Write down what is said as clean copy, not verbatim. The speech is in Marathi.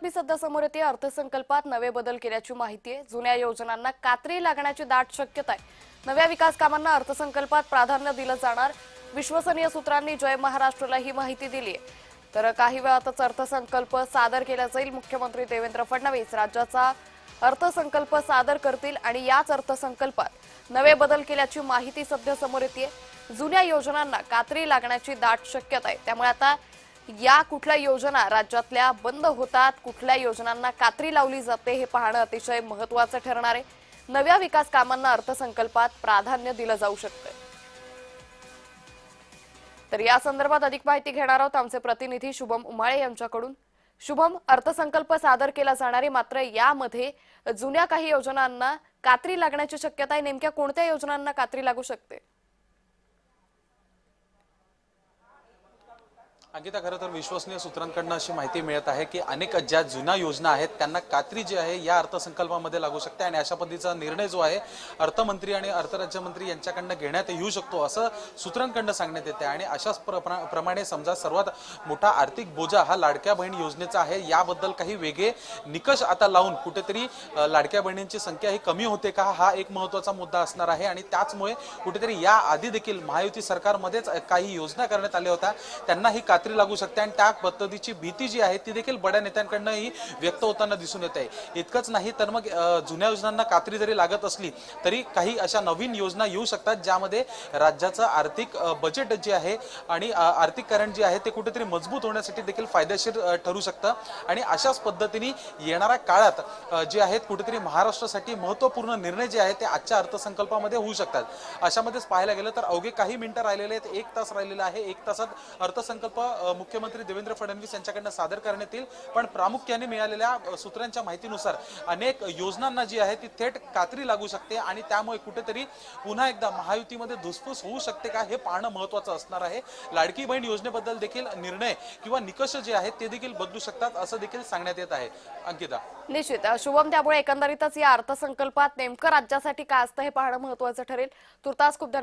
बातमी सध्या समोर येते। अर्थसंकल्पात नवे बदल केल्याची माहिती आहे। जुन्या योजनांना कात्री लागण्याची दाट शक्यता आहे। नव्या विकास कामांना अर्थसंकल्पात प्राधान्य दिलं जाणार। विश्वसनीय सूत्रांनी जय महाराष्ट्रला ही माहिती दिली आहे। तर काही वेळातच अर्थसंकल्प सादर केला जाईल। मुख्यमंत्री देवेंद्र फडणवीस राज्याचा अर्थसंकल्प सादर करतील आणि याच अर्थसंकल्पात नवे बदल केल्याची माहिती सध्या समोर येते। जुन्या योजनांना कात्री लागण्याची दाट शक्यता आहे। त्यामुळे आता या कुठल्या योजना राज्यातल्या बंद होतात, कुठल्या योजनांना कात्री लावली जाते हे पाहणं अतिशय महत्त्वाचं ठरणार आहे। नव्या विकास कामांना अर्थसंकल्पात प्राधान्य दिलं जाऊ शकतं। तर या संदर्भात अधिक माहिती घेणार आहोत आमचे प्रतिनिधी शुभम उमाळे यांच्याकडून। शुभम, अर्थसंकल्प सादर केला जाणार आहे, मात्र यामध्ये जुन्या काही योजनांना कात्री लागण्याची शक्यता आहे। नेमक्या कोणत्या योजनांना कात्री लागू शकते? अंकिता, खरं तर विश्वसनीय सूत्रांकडून अशी माहिती मिळत आहे की अनेक ज्या जुन्या योजना आहेत त्यांना कात्री जी आहे या अर्थसंकल्पामध्ये लागू शकते आणि अशा पद्धतीचा निर्णय जो आहे अर्थमंत्री आणि अर्थराज्यमंत्री यांच्याकडून घेण्यात येऊ शकतो असं सूत्रांकडून सांगण्यात येते। आणि अशाच प्रमाणे समजा सर्वात मोठा आर्थिक बोजा हा लाडक्या बहीण योजनेचा आहे। याबद्दल काही वेगळे निकष आता लावून कुठेतरी लाडक्या बहिणींची संख्या ही कमी होते का, हा एक महत्त्वाचा मुद्दा असणार आहे। आणि त्याचमुळे कुठेतरी या आधी देखील महायुती सरकारमध्येच काही योजना करण्यात आल्या होत्या, त्यांना ही कात्री लागू शकते आणि त्या पद्धतीची भीती जी आहे ती देखील बड्या नेत्यांकडूनही व्यक्त होताना दिसून येत आहे। इतकंच नाही तर मग जुन्या योजनांना कात्री जरी लागत असली तरी काही अशा नवीन योजना येऊ शकतात ज्यामध्ये राज्याचं आर्थिक बजेट जे आहे आणि आर्थिक करण जे आहे ते कुठेतरी मजबूत होण्यासाठी देखील फायदेशीर ठरू शकतं। आणि अशाच पद्धतीने येणाऱ्या काळात जे आहेत कुठेतरी महाराष्ट्रासाठी महत्त्वपूर्ण निर्णय जे आहेत ते आजच्या अर्थसंकल्पामध्ये होऊ शकतात। अशामध्येच पाहायला गेलं तर अवघे काही मिनिटं राहिलेले आहेत, 1 तास राहिलेला आहे। 1 तासात अर्थसंकल्प मुख्यमंत्री देवेंद्र फडणवीस यांच्याकडून सादर करण्यात येईल। पण प्रामुख्याने मिळालेल्या सूत्रांच्या माहितीनुसार अनेक योजनांना जी आहे ती थेट कात्री लागू शकते आणि त्यामुळे कुठेतरी पुन्हा एकदा महायुतीमध्ये धुसफूस होऊ शकते का हे पाहणं महत्त्वाचं असणार आहे। लाडकी बहीण योजनेबद्दल देखील निर्णय किंवा निकष जे आहेत ते देखील बदलू शकतात असं देखील सांगण्यात येत आहे। अंकिता, निश्चित शुभम, त्यामुळे एकंदरीतच या अर्थसंकल्पात नेमकं राज्यासाठी काय असतं हे पाहणं महत्त्वाचं ठरेल। तुर्तास खूप धन्यवाद।